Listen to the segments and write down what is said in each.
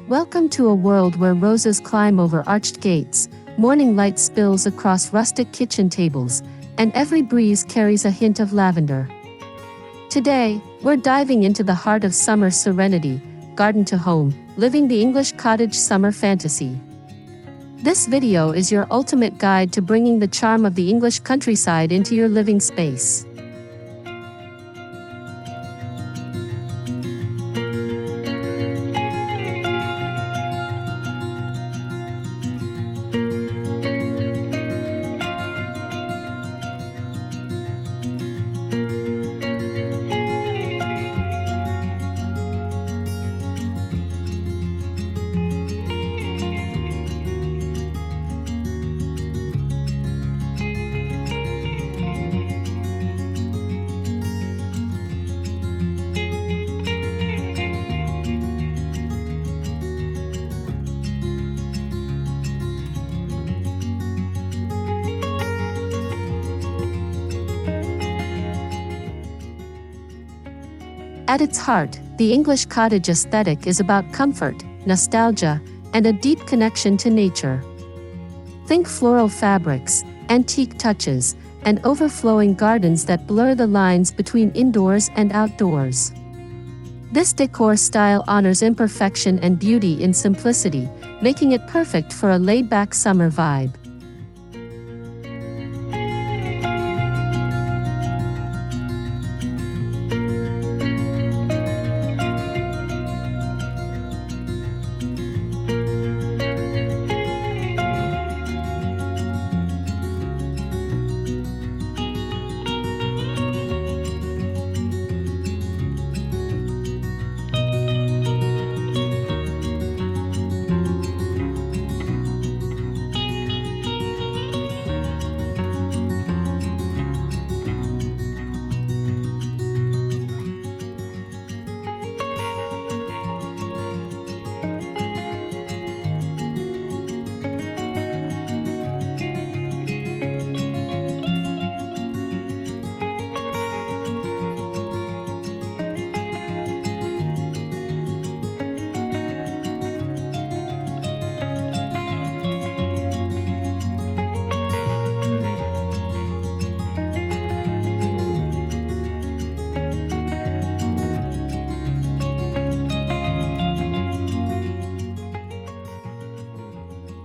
Welcome to a world where roses climb over arched gates, morning light spills across rustic kitchen tables, and every breeze carries a hint of lavender. Today, we're diving into the heart of summer serenity, garden to home, living the English cottage summer fantasy. This video is your ultimate guide to bringing the charm of the English countryside into your living space. At its heart, the English cottage aesthetic is about comfort, nostalgia, and a deep connection to nature. Think floral fabrics, antique touches, and overflowing gardens that blur the lines between indoors and outdoors. This decor style honors imperfection and beauty in simplicity, making it perfect for a laid-back summer vibe.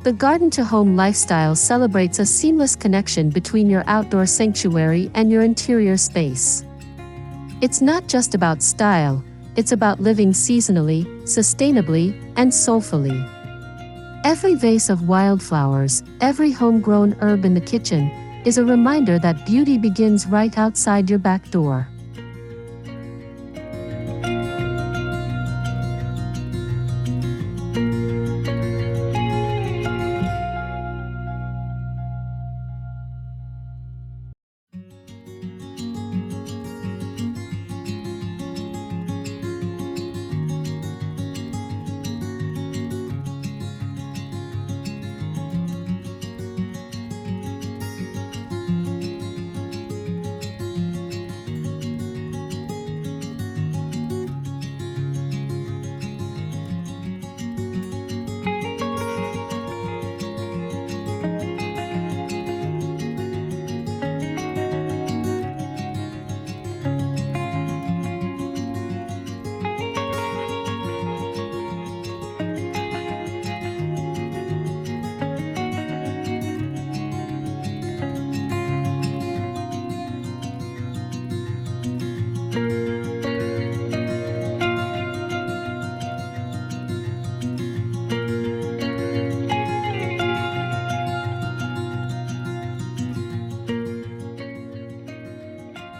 The garden-to-home lifestyle celebrates a seamless connection between your outdoor sanctuary and your interior space. It's not just about style, it's about living seasonally, sustainably, and soulfully. Every vase of wildflowers, every homegrown herb in the kitchen, is a reminder that beauty begins right outside your back door.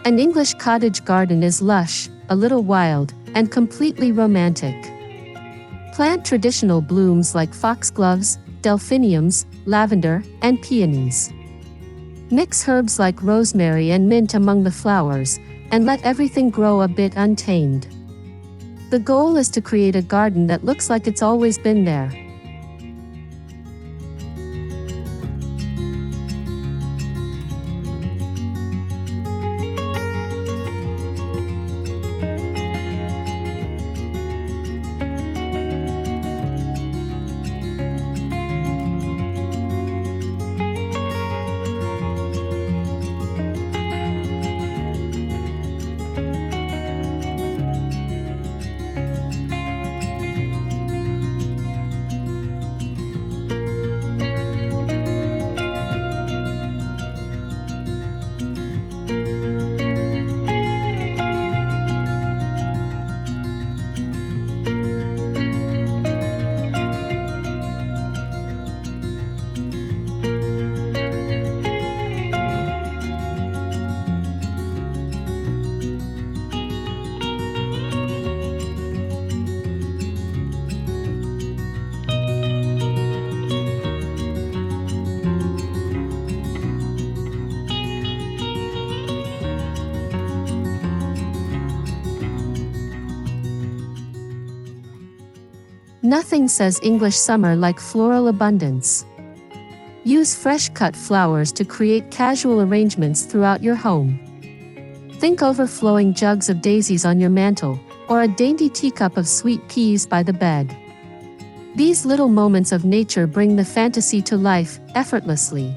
An English cottage garden is lush, a little wild, and completely romantic. Plant traditional blooms like foxgloves, delphiniums, lavender, and peonies. Mix herbs like rosemary and mint among the flowers, and let everything grow a bit untamed. The goal is to create a garden that looks like it's always been there. Nothing says English summer like floral abundance. Use fresh-cut flowers to create casual arrangements throughout your home. Think overflowing jugs of daisies on your mantel, or a dainty teacup of sweet peas by the bed. These little moments of nature bring the fantasy to life, effortlessly.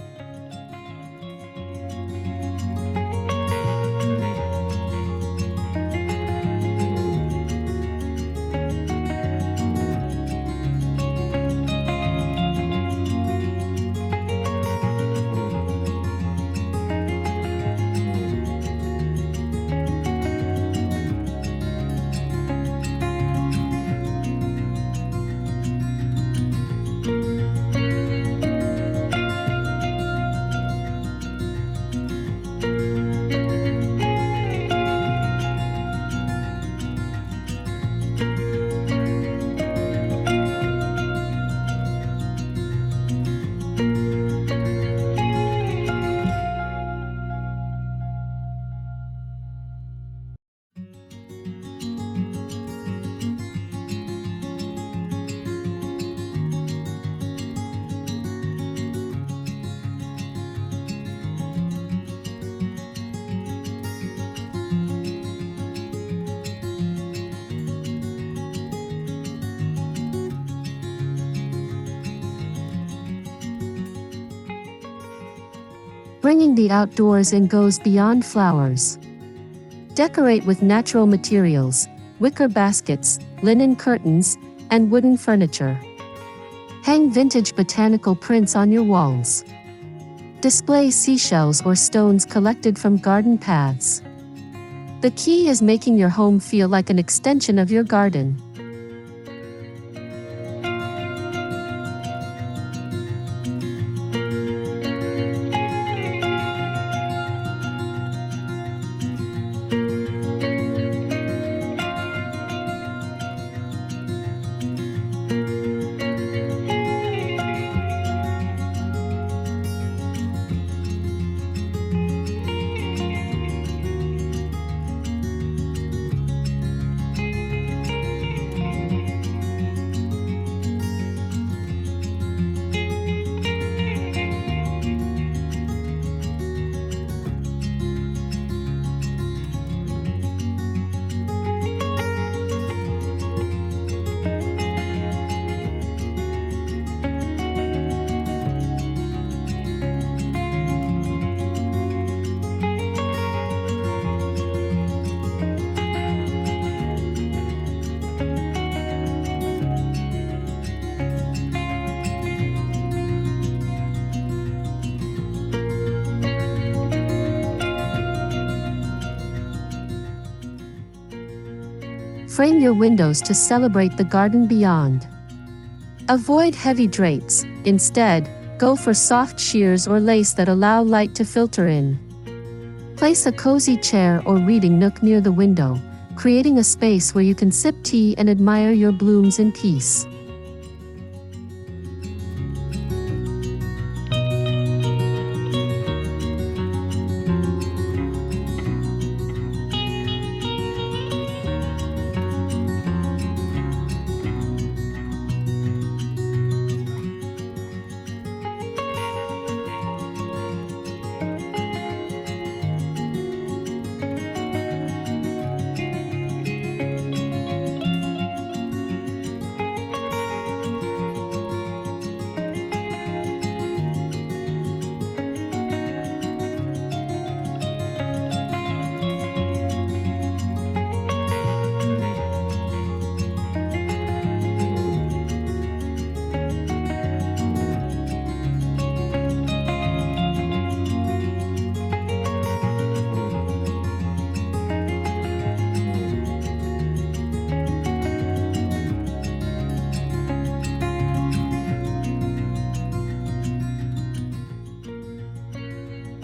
Bringing the outdoors in goes beyond flowers. Decorate with natural materials, wicker baskets, linen curtains, and wooden furniture. Hang vintage botanical prints on your walls. Display seashells or stones collected from garden paths. The key is making your home feel like an extension of your garden. Frame your windows to celebrate the garden beyond. Avoid heavy drapes. Instead, go for soft sheers or lace that allow light to filter in. Place a cozy chair or reading nook near the window, creating a space where you can sip tea and admire your blooms in peace.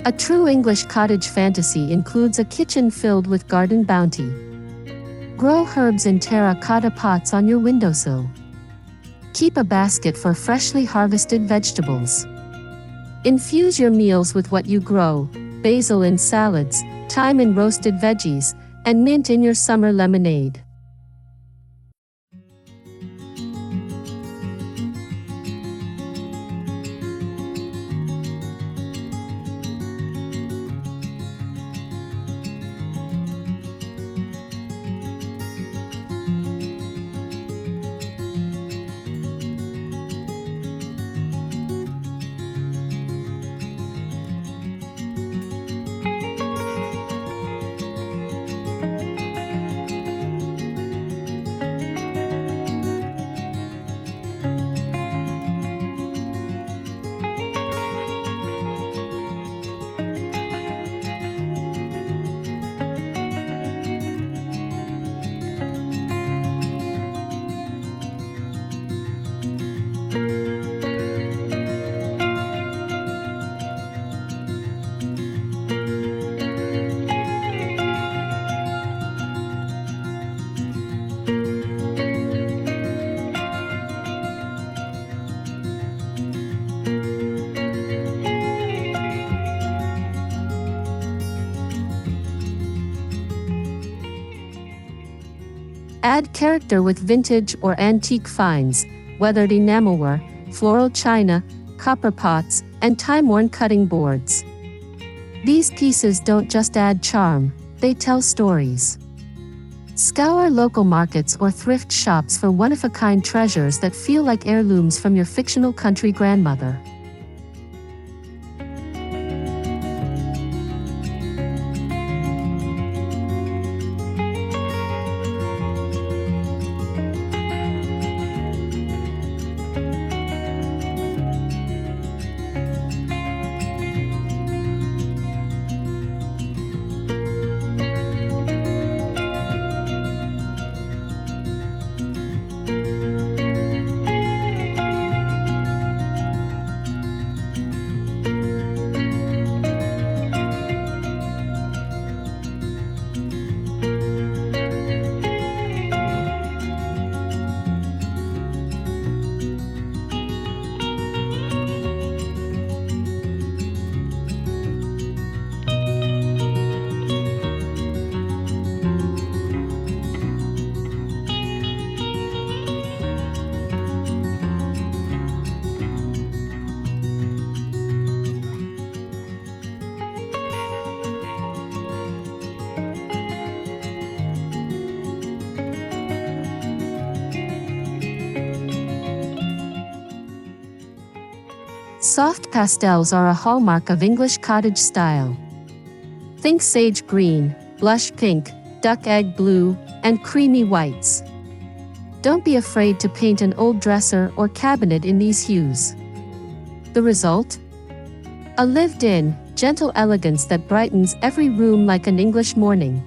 A true English cottage fantasy includes a kitchen filled with garden bounty. Grow herbs in terracotta pots on your windowsill. Keep a basket for freshly harvested vegetables. Infuse your meals with what you grow: basil in salads, thyme in roasted veggies, and mint in your summer lemonade. Add character with vintage or antique finds, weathered enamelware, floral china, copper pots, and time-worn cutting boards. These pieces don't just add charm, they tell stories. Scour local markets or thrift shops for one-of-a-kind treasures that feel like heirlooms from your fictional country grandmother. Soft pastels are a hallmark of English cottage style. Think sage green, blush pink, duck egg blue, and creamy whites. Don't be afraid to paint an old dresser or cabinet in these hues. The result? A lived-in, gentle elegance that brightens every room like an English morning.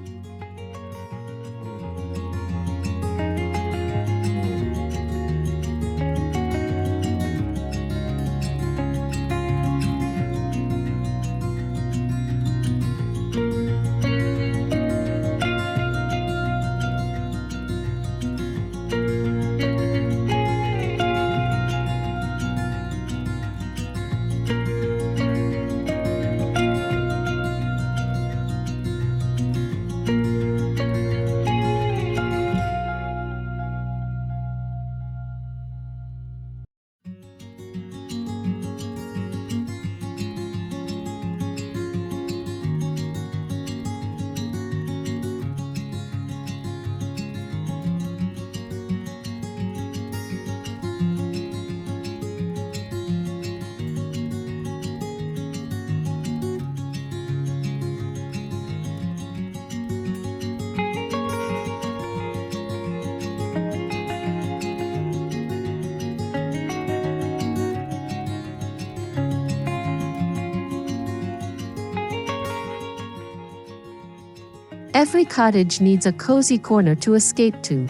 Every cottage needs a cozy corner to escape to.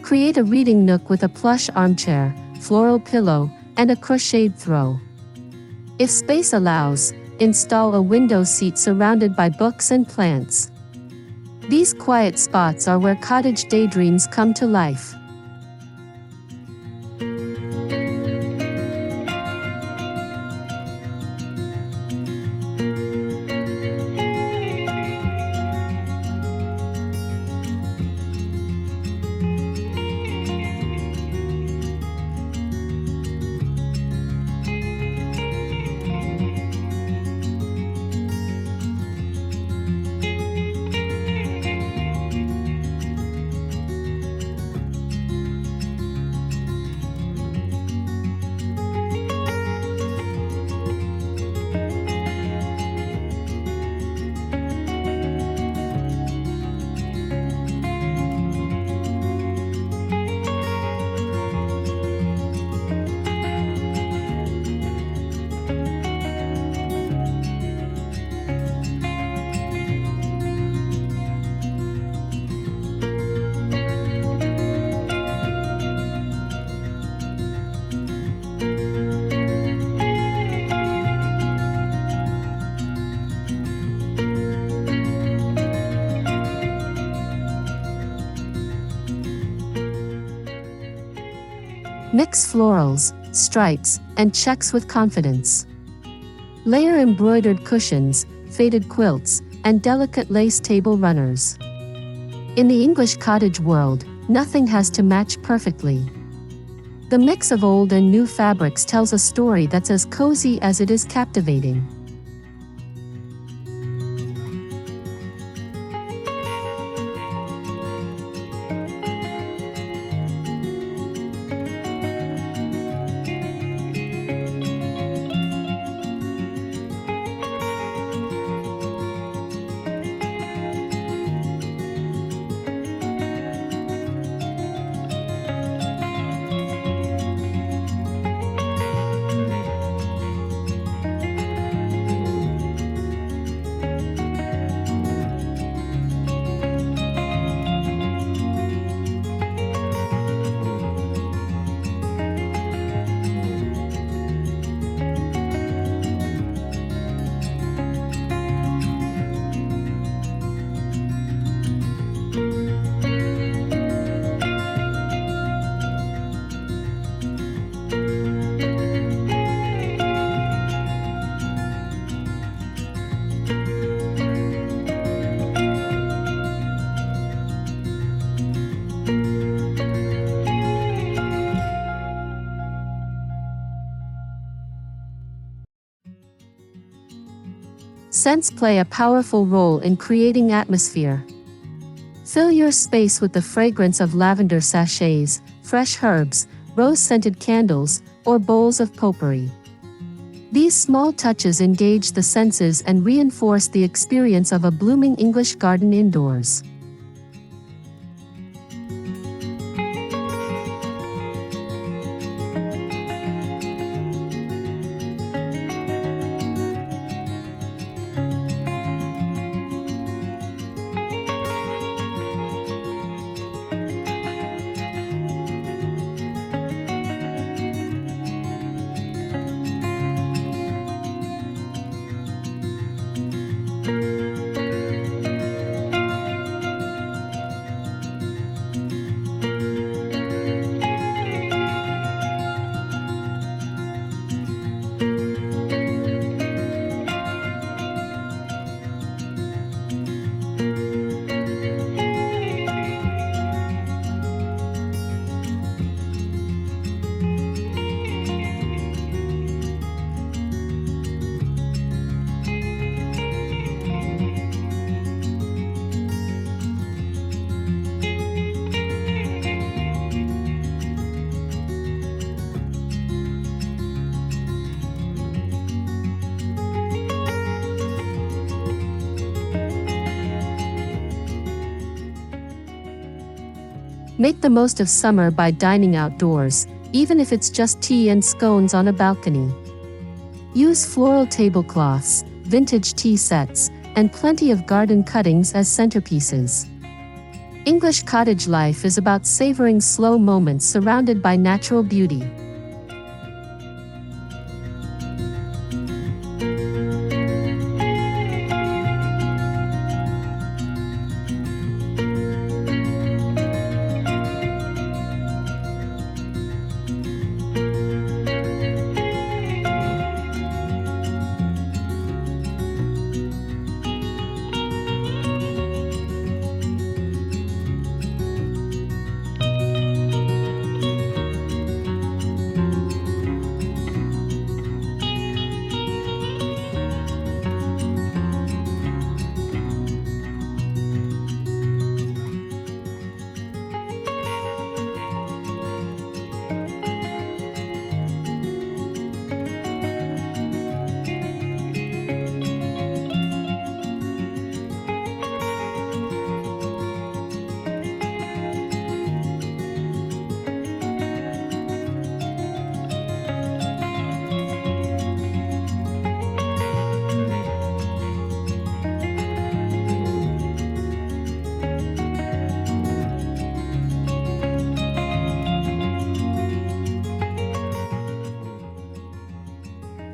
Create a reading nook with a plush armchair, floral pillow, and a crocheted throw. If space allows, install a window seat surrounded by books and plants. These quiet spots are where cottage daydreams come to life. Mix florals, stripes, and checks with confidence. Layer embroidered cushions, faded quilts, and delicate lace table runners. In the English cottage world, nothing has to match perfectly. The mix of old and new fabrics tells a story that's as cozy as it is captivating. Scents play a powerful role in creating atmosphere. Fill your space with the fragrance of lavender sachets, fresh herbs, rose-scented candles, or bowls of potpourri. These small touches engage the senses and reinforce the experience of a blooming English garden indoors. Make the most of summer by dining outdoors, even if it's just tea and scones on a balcony. Use floral tablecloths, vintage tea sets, and plenty of garden cuttings as centerpieces. English cottage life is about savoring slow moments surrounded by natural beauty.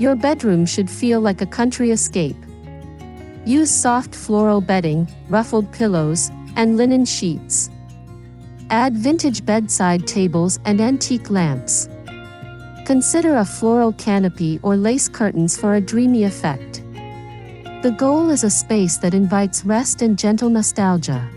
Your bedroom should feel like a country escape. Use soft floral bedding, ruffled pillows, and linen sheets. Add vintage bedside tables and antique lamps. Consider a floral canopy or lace curtains for a dreamy effect. The goal is a space that invites rest and gentle nostalgia.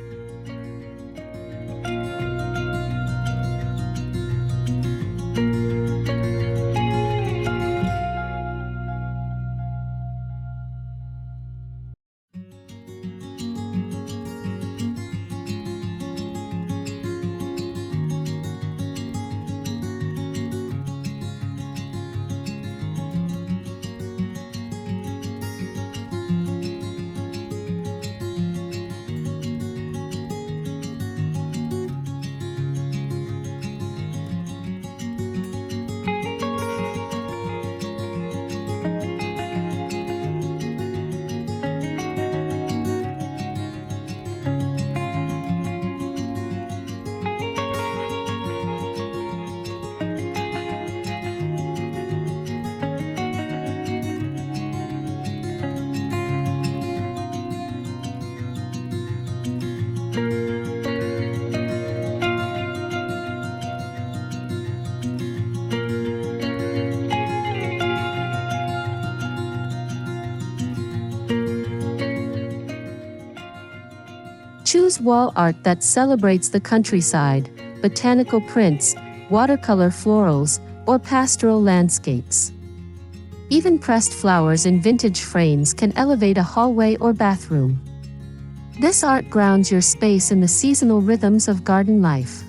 Choose wall art that celebrates the countryside, botanical prints, watercolor florals, or pastoral landscapes. Even pressed flowers in vintage frames can elevate a hallway or bathroom. This art grounds your space in the seasonal rhythms of garden life.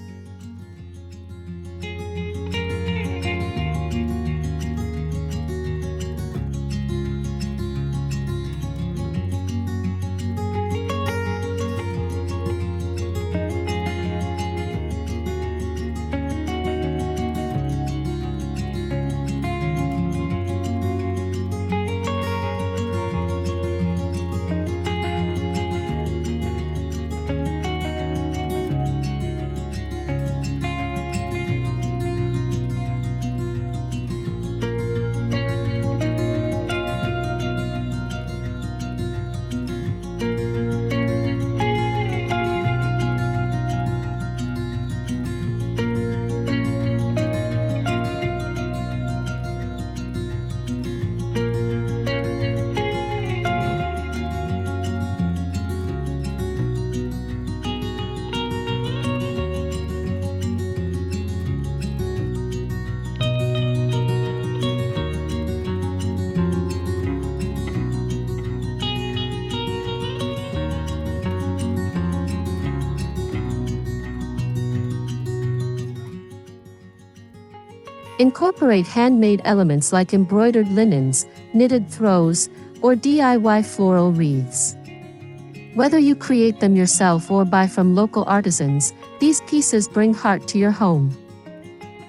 Incorporate handmade elements like embroidered linens, knitted throws, or DIY floral wreaths. Whether you create them yourself or buy from local artisans, these pieces bring heart to your home.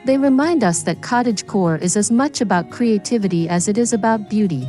They remind us that cottagecore is as much about creativity as it is about beauty.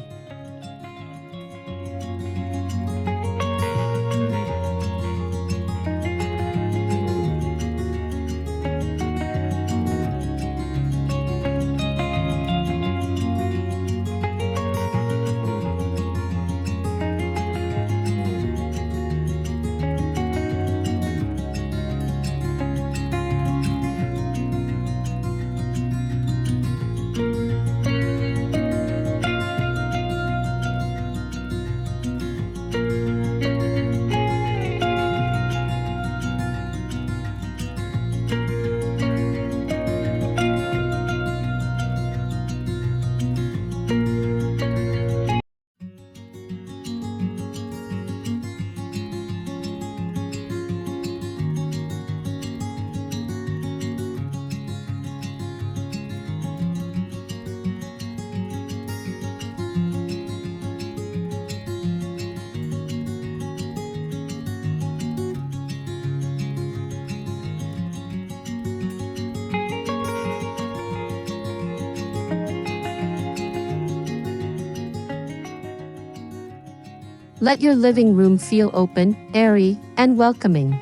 Let your living room feel open, airy, and welcoming.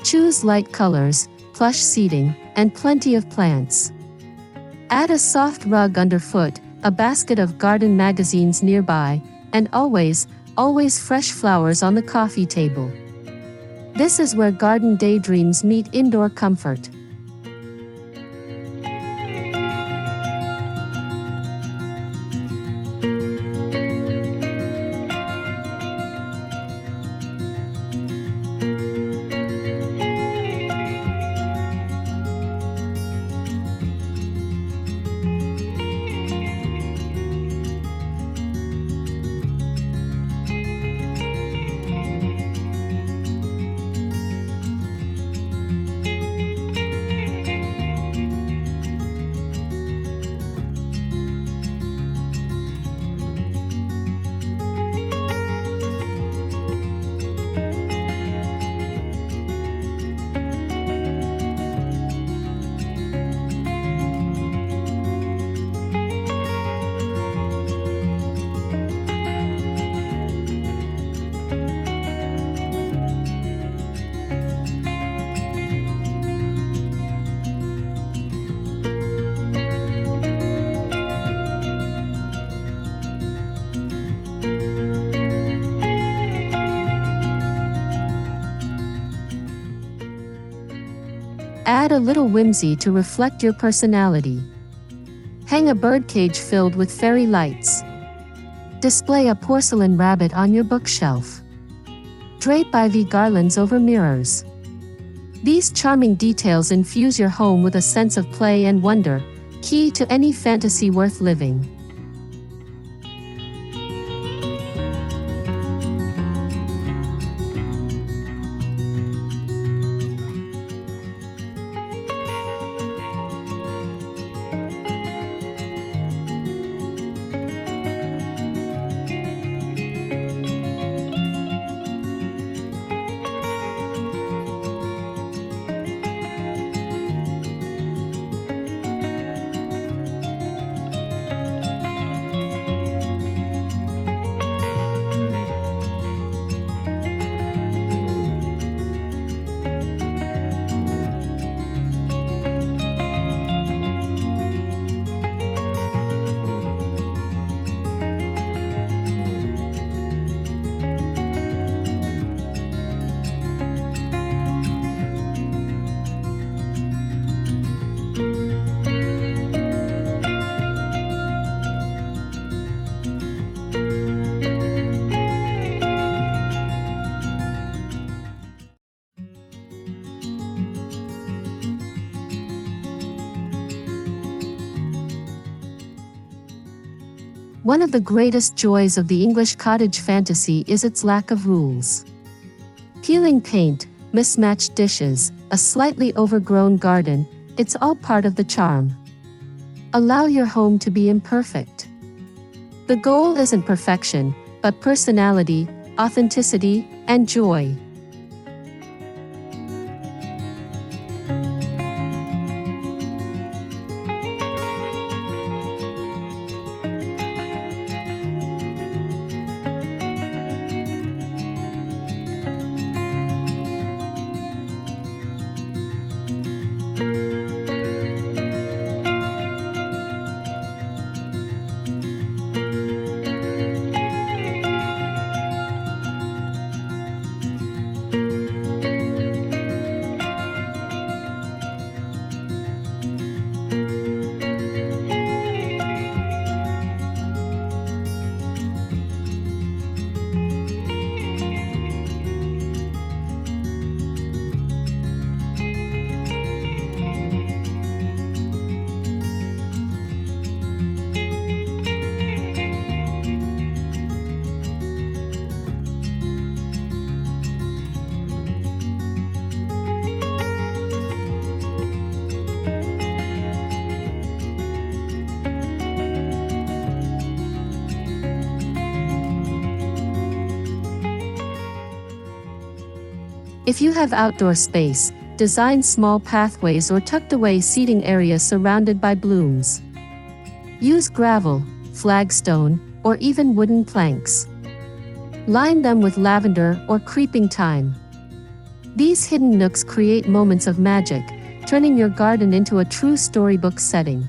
Choose light colors, plush seating, and plenty of plants. Add a soft rug underfoot, a basket of garden magazines nearby, and always fresh flowers on the coffee table. This is where garden daydreams meet indoor comfort. Add a little whimsy to reflect your personality. Hang a birdcage filled with fairy lights. Display a porcelain rabbit on your bookshelf. Drape ivy garlands over mirrors. These charming details infuse your home with a sense of play and wonder, key to any fantasy worth living. One of the greatest joys of the English cottage fantasy is its lack of rules. Peeling paint, mismatched dishes, a slightly overgrown garden, it's all part of the charm. Allow your home to be imperfect. The goal isn't perfection, but personality, authenticity, and joy. If you have outdoor space, design small pathways or tucked away seating areas surrounded by blooms. Use gravel, flagstone, or even wooden planks. Line them with lavender or creeping thyme. These hidden nooks create moments of magic, turning your garden into a true storybook setting.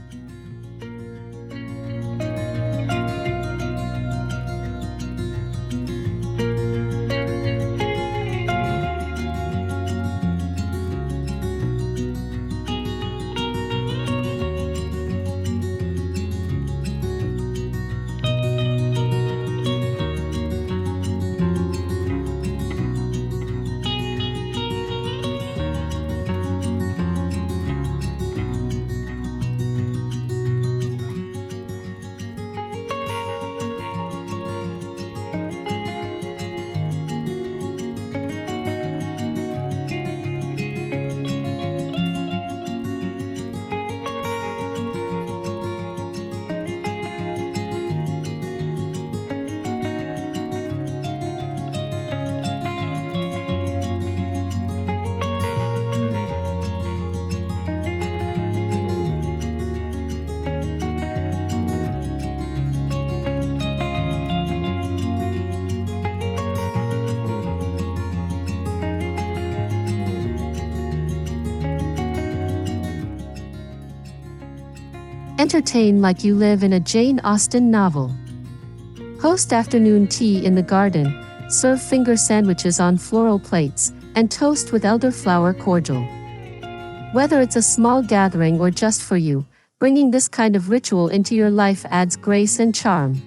Entertain like you live in a Jane Austen novel. Host afternoon tea in the garden, serve finger sandwiches on floral plates, and toast with elderflower cordial. Whether it's a small gathering or just for you, bringing this kind of ritual into your life adds grace and charm.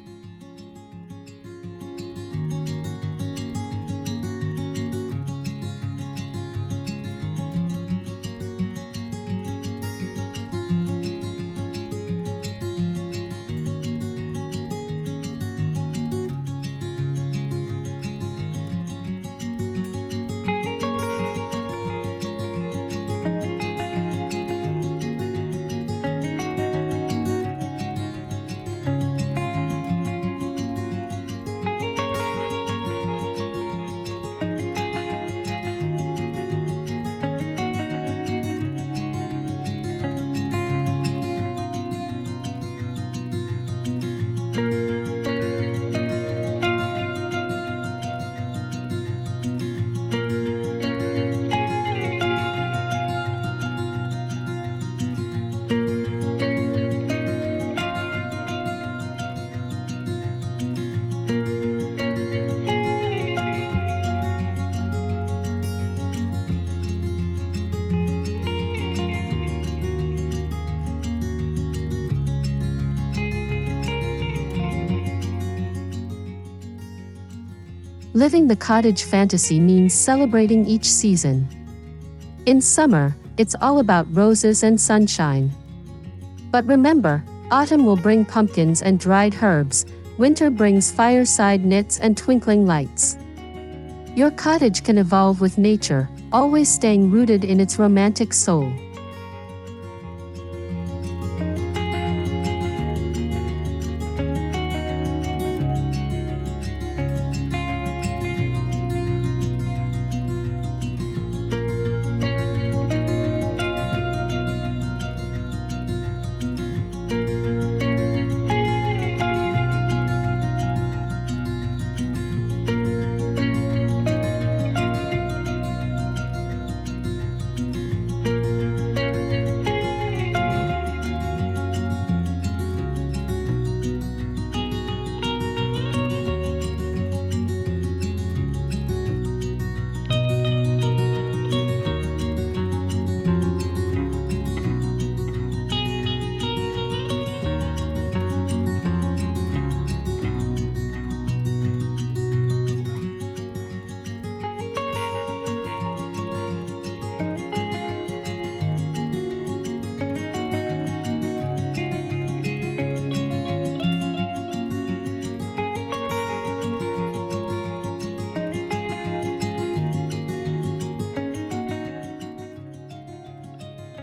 Living the cottage fantasy means celebrating each season. In summer, it's all about roses and sunshine. But remember, autumn will bring pumpkins and dried herbs, winter brings fireside knits and twinkling lights. Your cottage can evolve with nature, always staying rooted in its romantic soul.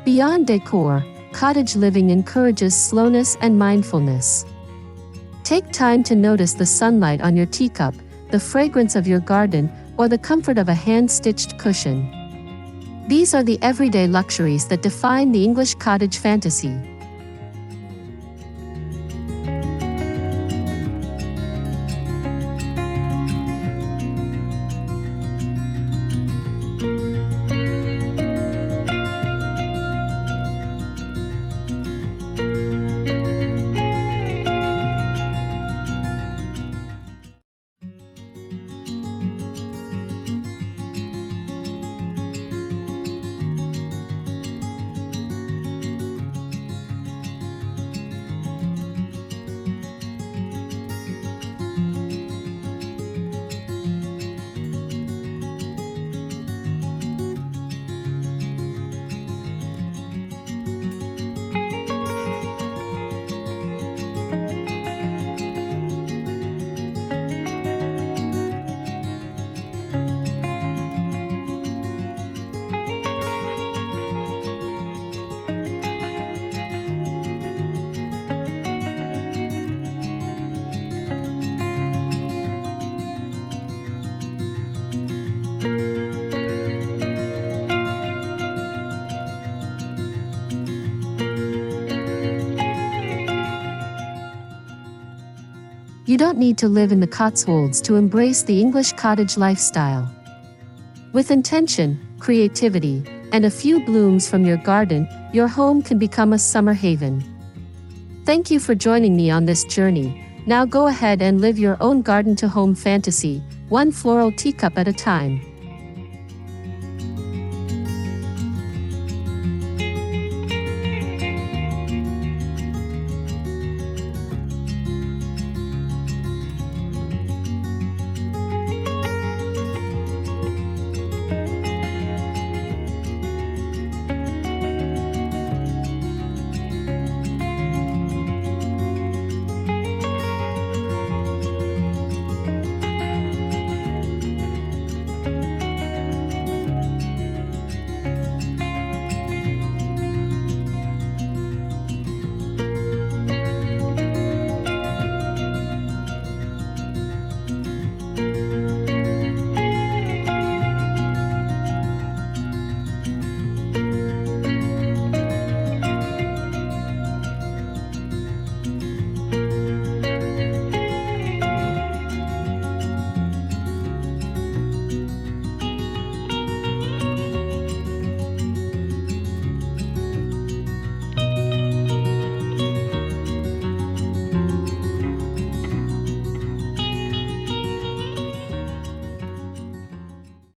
Beyond decor, cottage living encourages slowness and mindfulness. Take time to notice the sunlight on your teacup, the fragrance of your garden, or the comfort of a hand-stitched cushion. These are the everyday luxuries that define the English cottage fantasy. You don't need to live in the Cotswolds to embrace the English cottage lifestyle. With intention, creativity, and a few blooms from your garden, your home can become a summer haven. Thank you for joining me on this journey. Now go ahead and live your own garden-to-home fantasy, one floral teacup at a time.